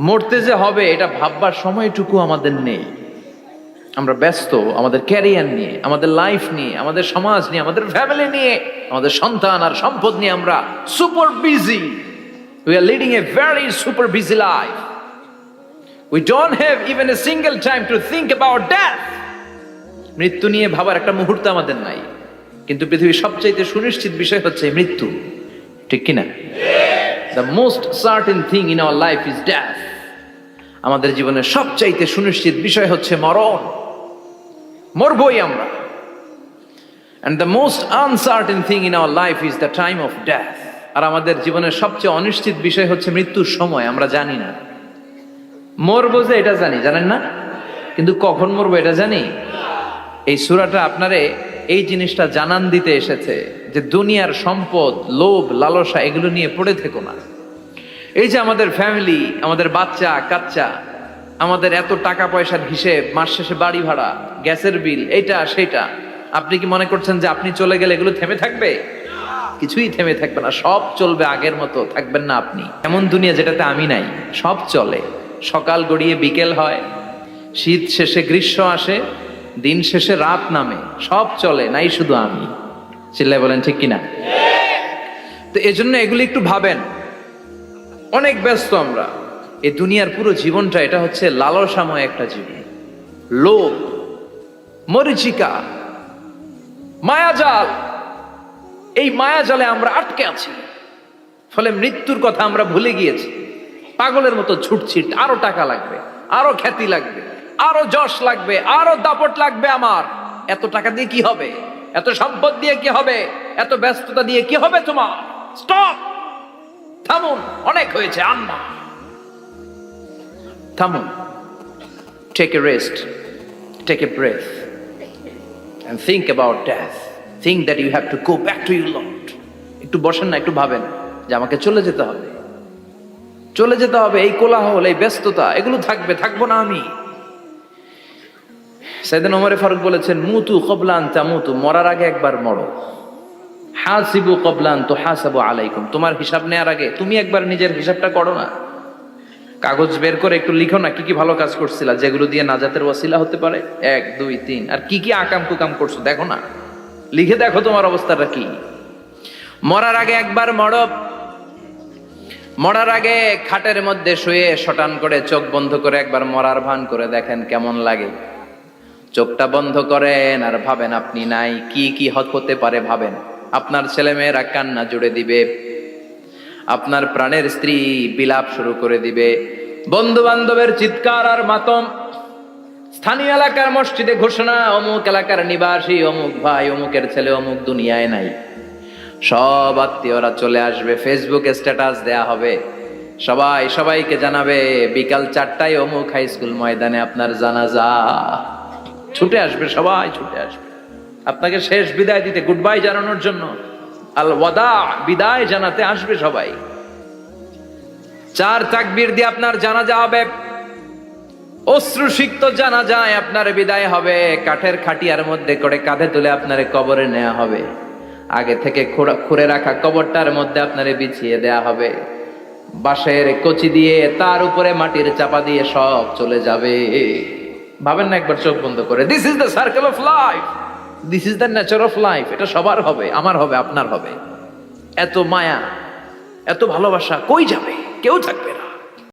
মরতে যে হবে এটা ভাববার সময়টুকু আমাদের নেই। আমরা ব্যস্ত আমাদের ক্যারিয়ার নিয়ে, আমাদের লাইফ নিয়ে, আমাদের সমাজ নিয়ে, আমাদের ফ্যামিলি নিয়ে, আমাদের সন্তান আর সম্পদ নিয়ে আমরা super busy. We are leading a very super busy life. We don't have even a single time to think about death. মৃত্যু নিয়ে ভাবার একটা মুহূর্ত আমাদের নাই। কিন্তু পৃথিবীর সবচাইতে সুনিশ্চিত বিষয় হচ্ছে মৃত্যু, ঠিক কিনা? The most certain thing in our life is death. আমাদের জীবনের সবচাইতে সুনিশ্চিত বিষয় হচ্ছে মরণ, মরবই আমরা। And the most uncertain thing in our life is the time of death. আর আমাদের জীবনের সবচেয়ে অনিশ্চিত বিষয় হচ্ছে মৃত্যুর সময়। আমরা জানি না মরবো, যে এটা জানি, জানেন না? কিন্তু কখন মরবো এটা জানি। এই সূরাটা আপনারে এই জিনিসটা জানান দিতে এসেছে যে দুনিয়ার সম্পদ, লোভ, লালসা এগুলো নিয়ে পড়ে থেকো না। এই যে আমাদের ফ্যামিলি, আমাদের বাচ্চা কাচ্চা, আমাদের এত টাকা পয়সার হিসেব, মাস শেষে বাড়ি ভাড়া, গ্যাসের বিল, এইটা সেটা, আপনি কি মনে করছেন যে আপনি চলে গেলে এগুলো থেমে থাকবে? কিছুই থেমে থাকবে না, সব চলবে আগের মতো। থাকবেন না আপনি। এমন দুনিয়া যেটাতে আমি নাই, সব চলে। সকাল গড়িয়ে বিকেল হয়, শীত শেষে গ্রীষ্ম আসে, দিন শেষে রাত নামে, সব চলে, নাই শুধু আমি। চিল্লায় বলেন ঠিক কিনা? তো এজন্য এগুলি একটু ভাবেন। অনেক ব্যস্ত আমরা। এই দুনিয়ার পুরো জীবনটা এটা হচ্ছে লালসাময় একটা জীবন। লোভ, মরিচিকা, মায়াজাল, এই মায়াজালে আমরা আটকে আছি। ফলে মৃত্যুর কথা আমরা ভুলে গিয়েছি। পাগলের মতো ছুটছি, আরো টাকা লাগবে, আরো খ্যাতি লাগবে, আরো যশ লাগবে, আরো দাপট লাগবে আমার। এত টাকা দিয়ে কি হবে? এত সম্পদ দিয়ে কি হবে? এত ব্যস্ততা দিয়ে কি হবে তোমার? স্টপ, থামুন, অনেক হয়েছে, আন্না, থামুন। Take a rest, take a breath and think about death. Think that you have to go back to your Lord. একটু বসেন না, একটু ভাবেন যে আমাকে চলে যেতে হবে, চলে যেতে হবে। এই কোলাহল, এই ব্যস্ততা এগুলো থাকবে, থাকবো না আমি। সাইয়েদনা ওমর ফারুক বলেছেন, মুতু ক্বাবলা আন তামুতু, মরার আগে একবার মরো। হাসিবু ক্বাবলা আন তুহাসাবু আলাইকুম, তোমার হিসাব নেওয়ার আগে তুমি একবার নিজের হিসাবটা করো না। কাগজ বের করে একটু লিখো না কি কি ভালো কাজ করছিলা, যেগুলো দিয়ে নাজাতের ওয়াসিলা হতে পারে। 1 2 3, আর কি কি আকাম কুকাম করছো দেখো না, লিখে দেখো তোমার অবস্থাটা কি। মরার আগে একবার মরো। মরার আগে খাটের মধ্যে শুয়ে শটান করে চোখ বন্ধ করে একবার মরার ভান করে দেখেন কেমন লাগে। চোখটা বন্ধ করেন আর ভাবেন আপনি নাই, কি কি হতে পারে ভাবেন। আপনার ছেলে মেয়েরা কান্না জুড়ে দিবে, আপনার প্রাণের স্ত্রী বিলাপ শুরু করে দিবে, বন্ধু বান্ধবের চিৎকার আর মাতম, স্থানীয় এলাকার মসজিদে ঘোষণা, অমুক এলাকার নিবাসী অমুক ভাই অমুকের ছেলে অমুক দুনিয়ায় নাই। সব আত্মীয়রা চলে আসবে, ফেসবুকে স্ট্যাটাস দেয়া হবে, সবাই সবাইকে জানাবে বিকাল 4টায় অমুক হাই স্কুল ময়দানে আপনার জানাজা। ছুটে আসবে, সবাই ছুটে আসবে আপনাকে শেষ বিদায় দিতে, গুড বাই জানানোর জন্য, আল ওয়াদা, বিদায় জানাতে আসবে সবাই। 4 তাকবীর দিয়ে আপনার জানাজা হবে, অশ্রুসিক্ত জানাজায় আপনার বিদায় হবে। কাঠের খাটিয়ার মধ্যে করে কাঁধে তুলে আপনারে কবরে নেওয়া হবে। আগে থেকে খুঁড়ে রাখা কবরটার মধ্যে আপনারে বিছিয়ে দেয়া হবে। বাঁশের কচি দিয়ে তার উপরে মাটির চাপা দিয়ে সব চলে যাবে। ভাবেন না একবার চোখ বন্ধ করে, this is the circle of life, this is the nature of life. এটা সবার হবে, আমার হবে, আপনার হবে। এত মায়া, এত ভালোবাসা কই যাবে? কেউ থাকবে না।